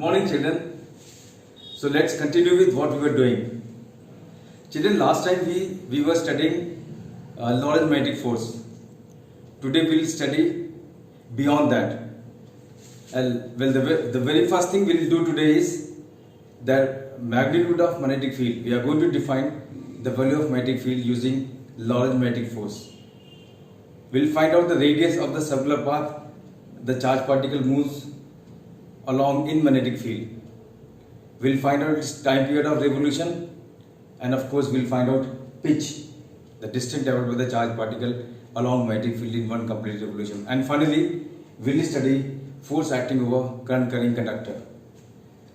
Morning children. So let's continue with what we were doing. Children, last time we were studying Lorentz magnetic force. Today we will study beyond that. The very first thing we will do today is the magnitude of magnetic field. We are going to define the value of magnetic field using Lorentz magnetic force. We will find out the radius of the circular path the charged particle moves along in magnetic field. We'll find out its time period of revolution, and of course we'll find out pitch, the distance traveled by the charged particle along magnetic field in one complete revolution. And finally, we'll study force acting over current carrying conductor.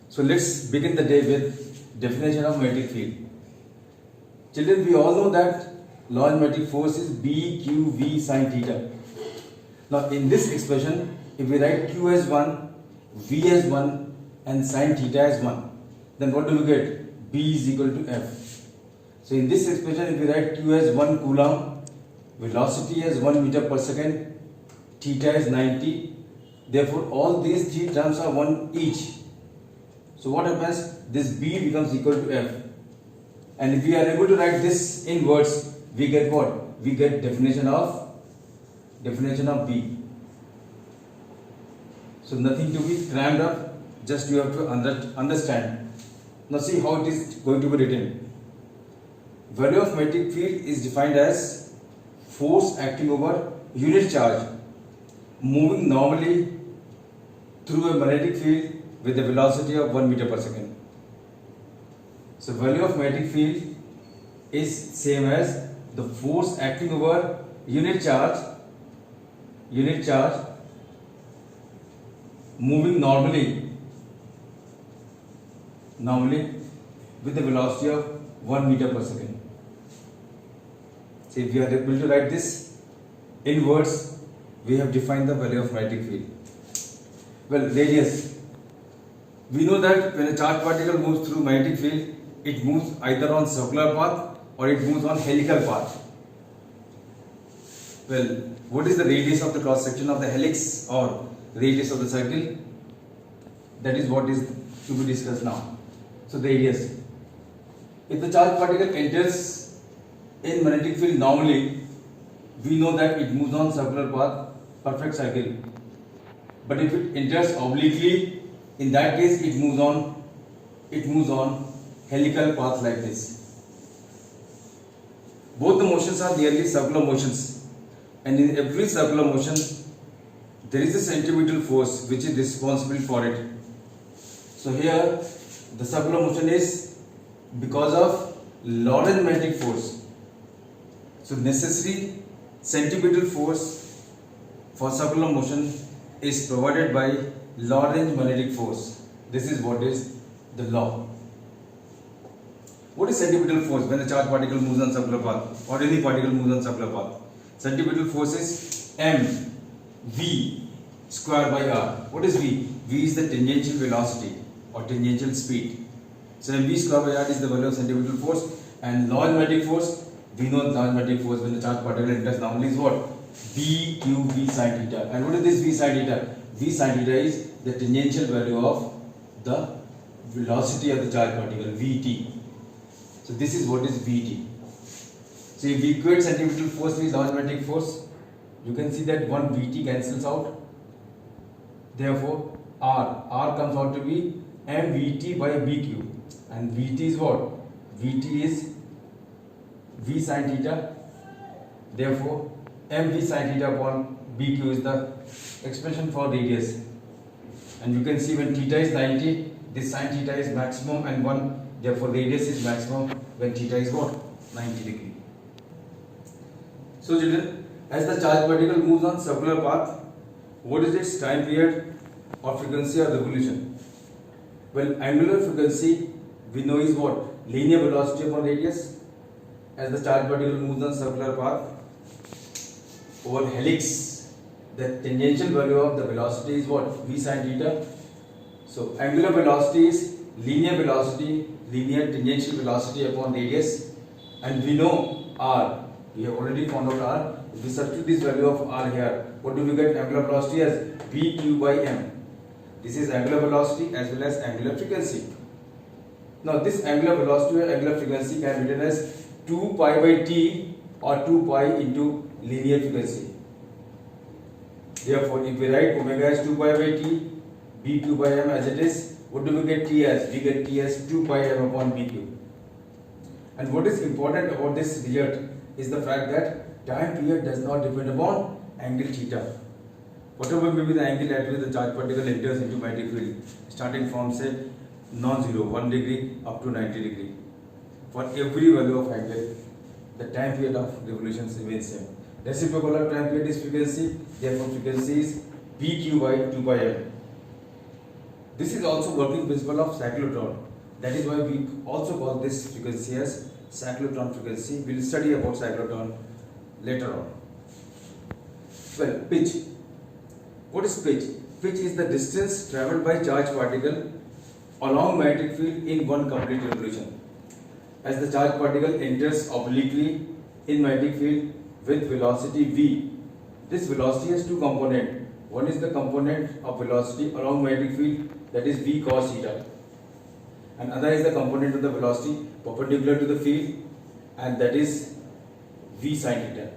So let's begin the day with definition of magnetic field. Children, we all know that Lorentz magnetic force is BQV sin theta. Now in this expression, if we write Q as 1, V as 1 and sin theta as 1, then what do we get? B is equal to F. So in this expression, if we write Q as 1 coulomb, velocity as 1 meter per second, theta is 90, therefore all these three terms are 1 each. So what happens? This B becomes equal to F. And if we are able to write this in words, we get what? We get definition of B. So nothing to be crammed up, just you have to understand. Now see how it is going to be written. Value of magnetic field is defined as force acting over unit charge moving normally through a magnetic field with a velocity of 1 meter per second. So value of magnetic field is same as the force acting over unit charge moving normally with the velocity of 1 meter per second. So if we are able to write this in words, we have defined the value of magnetic field. Well, radius. We know that when a charged particle moves through magnetic field, it moves either on circular path or it moves on helical path. Well, what is the radius of the cross section of the helix or radius of the circle? That is what is to be discussed now. So radius. If the charged particle enters in magnetic field normally, we know that it moves on circular path, perfect circle. But if it enters obliquely, in that case it moves on helical path like this. Both the motions are nearly circular motions, and in every circular motion there is a centripetal force which is responsible for it. So here the circular motion is because of Lorentz magnetic force. So necessary centripetal force for circular motion is provided by Lorentz magnetic force. This is what is the law. What is centripetal force when a charged particle moves on circular path or any particle moves on circular path? Centripetal force is mv square by r. What is v? V is the tangential velocity or tangential speed. So mv square by r is the value of centripetal force, and Lorentz magnetic force, we know Lorentz magnetic force when the charged particle enters normally is what? BQV sin theta. And what is this V sin theta? V sin theta is the tangential value of the velocity of the charged particle, Vt. So this is what is Vt. So if we equate centripetal force with Lorentz magnetic force, you can see that one Vt cancels out. Therefore, R comes out to be mVt by Bq, and Vt is what? Vt is V sin theta. Therefore, mV sin theta upon Bq is the expression for radius. And you can see when theta is 90, this sin theta is maximum and 1. Therefore, radius is maximum when theta is what? 90 degree. So children, as the charged particle moves on circular path, what is its time period or frequency or revolution? Well, angular frequency we know is what? Linear velocity upon radius. As the charged particle moves on circular path over helix, the tangential value of the velocity is what? V sin theta. So angular velocity is linear tangential velocity upon radius, and we know r. We have already found out r. If we substitute this value of r here, what do we get? Angular velocity as Vq by m. This is angular velocity as well as angular frequency. Now this angular velocity or angular frequency can be written as 2 pi by t or 2 pi into linear frequency. Therefore, if we write omega as 2 pi by t, bq by m as it is, what do we get t as? We get t as 2 pi m upon bq. And what is important about this result is the fact that time period does not depend upon angle theta. Whatever may be the angle at which the charged particle enters into magnetic field, starting from say non-zero 1 degree up to 90 degree. For every value of angle, the time period of revolutions remains same. Reciprocal of time period is frequency, therefore frequency is bq by 2 pi m. This is also working principle of cyclotron. That is why we also call this frequency as cyclotron frequency. We will study about cyclotron later on. Well, pitch. What is pitch? Pitch is the distance travelled by charged particle along magnetic field in one complete revolution. As the charged particle enters obliquely in magnetic field with velocity v, this velocity has two components. One is the component of velocity along magnetic field, that is v cos theta, and other is the component of the velocity perpendicular to the field, and that is v sin theta.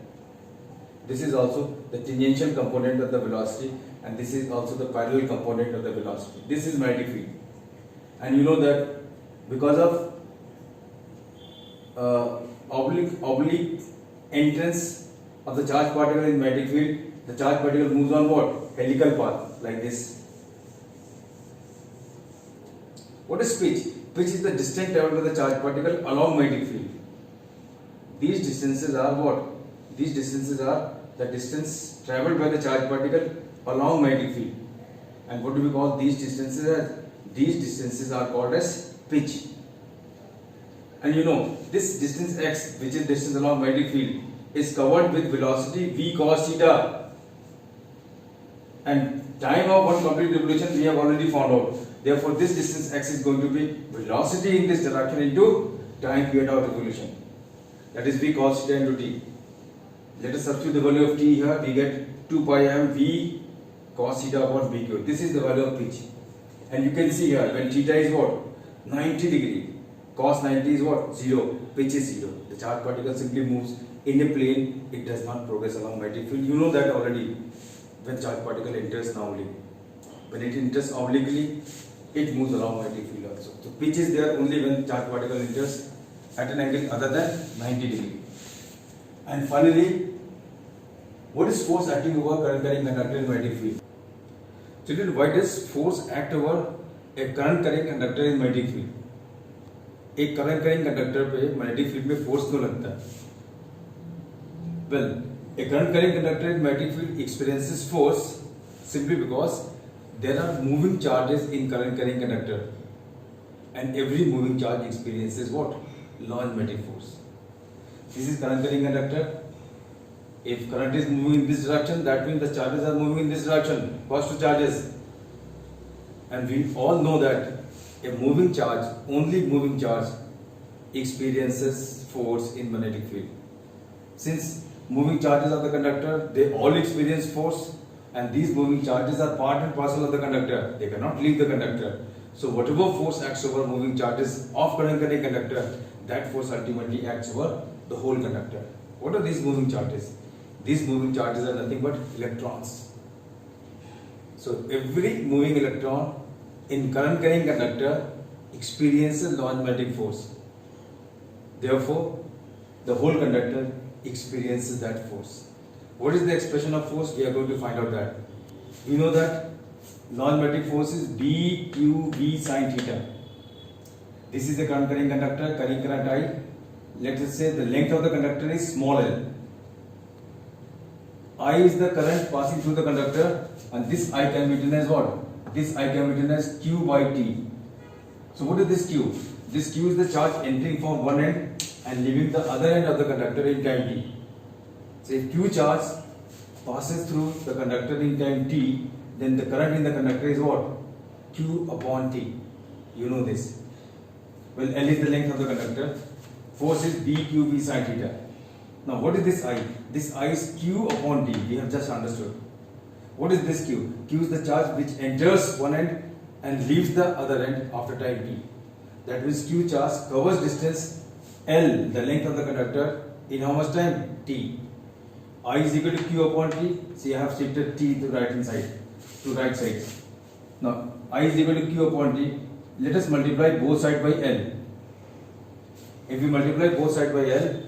This is also the tangential component of the velocity, and this is also the parallel component of the velocity. This is magnetic field, and you know that because of oblique entrance of the charged particle in magnetic field, the charged particle moves on what? Helical path, like this. What is pitch? Pitch is the distance travelled by the charged particle along magnetic field. These distances are what? These distances are the distance travelled by the charged particle along magnetic field. And what do we call these distances as? These distances are called as pitch. And you know, this distance x, which is distance along magnetic field, is covered with velocity v cos theta. And time of one complete revolution we have already found out. Therefore, this distance x is going to be velocity in this direction into time period of revolution. That is v cos theta into t. Let us substitute the value of t here. We get 2 pi m v cos theta upon bq. This is the value of pitch. And you can see here when theta is what? 90 degree. Cos 90 is what? 0. Pitch is 0. The charged particle simply moves in a plane. It does not progress along magnetic field. You know that already. When charged particle enters normally, when it enters obliquely, it moves along magnetic field also. So pitch is there only when charged particle enters at an angle other than 90 degree. And finally, what is force acting over current carrying conductor in magnetic field? Children, why does force act over a current carrying conductor in magnetic field? एक current carrying conductor पे magnetic field में force क्यों लगता है? Well, a current carrying conductor in magnetic field experiences force simply because there are moving charges in current carrying conductor, and every moving charge experiences what? Laurent magnetic force. This is current carrying conductor. If current is moving in this direction, that means the charges are moving in this direction. Positive charges, and we all know that a moving charge, only moving charge, experiences force in magnetic field. Since moving charges of the conductor, they all experience force, and these moving charges are part and parcel of the conductor. They cannot leave the conductor. So whatever force acts over moving charges of current carrying conductor, that force ultimately acts over the whole conductor. What are these moving charges? These moving charges are nothing but electrons. So every moving electron in current carrying conductor experiences Laurent magnetic force. Therefore, the whole conductor experiences that force. What is the expression of force? We are going to find out that. We know that Laurent magnetic force is dqv sin theta. This is the current carrying conductor, carrying current I. Let us say the length of the conductor is small l. I is the current passing through the conductor, and this I can be written as what? This I can be written as q by t. So what is this q? This q is the charge entering from one end and leaving the other end of the conductor in time t. So if q charge passes through the conductor in time t, then the current in the conductor is what? Q upon t. You know this. Well, L is the length of the conductor. Force is dqv sin theta. Now what is this I? This I is q upon t. We have just understood. What is this Q? Q is the charge which enters one end and leaves the other end after time t. That means Q charge covers distance L, the length of the conductor, in how much time? T. I is equal to Q upon T. See, I have shifted T to right hand side, to right sides. Now, I is equal to Q upon T. Let us multiply both sides by L. If we multiply both sides by L,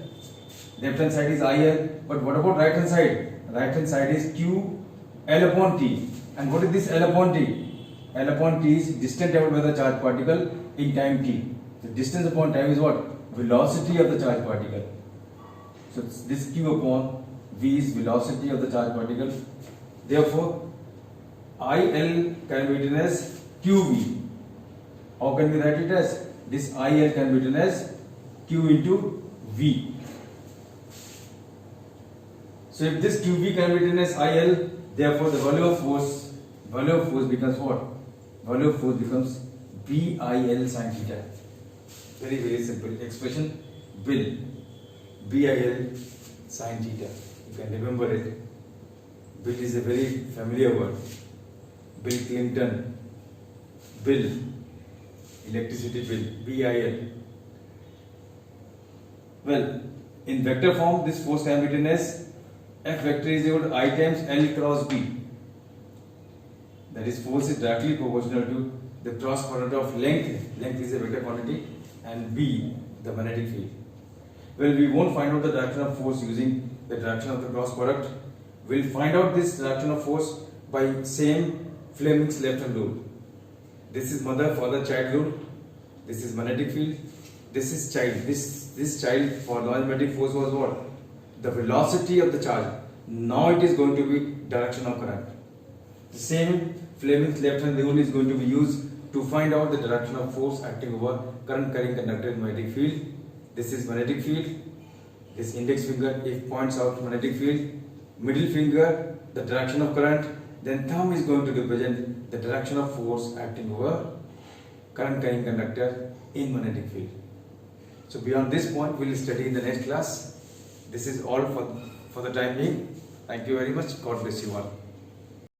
left hand side is IL, but what about right hand side? Right hand side is Q L upon T. And what is this L upon T? L upon T is distance traveled by the charge particle in time t. The distance upon time is what? Velocity of the charge particle. So this Q upon V is velocity of the charge particle. Therefore, IL can be written as QV. How can we write it as? This IL can be written as Q into V. So if this QV can be written as IL, therefore the value of force becomes what? Value of force becomes BIL sin theta. Very, very simple expression. BIL sin theta. You can remember it. Bill is a very familiar word. Bill Clinton. Bill. Electricity bill. BIL. Well, in vector form, this force can be written as F vector is equal to I times L cross B. That is, force is directly proportional to the cross product of length. Length is a vector quantity, and B, the magnetic field. Well, we won't find out the direction of force using the direction of the cross product. We'll find out this direction of force by same Fleming's left hand rule. This is mother, father, child rule. This is magnetic field. This is child. This child for non-magnetic force was what? The velocity of the charge. Now it is going to be direction of current. The same Fleming's left hand rule is going to be used to find out the direction of force acting over current carrying conductor in magnetic field. This is magnetic field. This index finger, if points out magnetic field. Middle finger, the direction of current. Then thumb is going to represent the direction of force acting over current carrying conductor in magnetic field. So beyond this point, we will study in the next class. This is all for the time being. Thank you very much. God bless you all.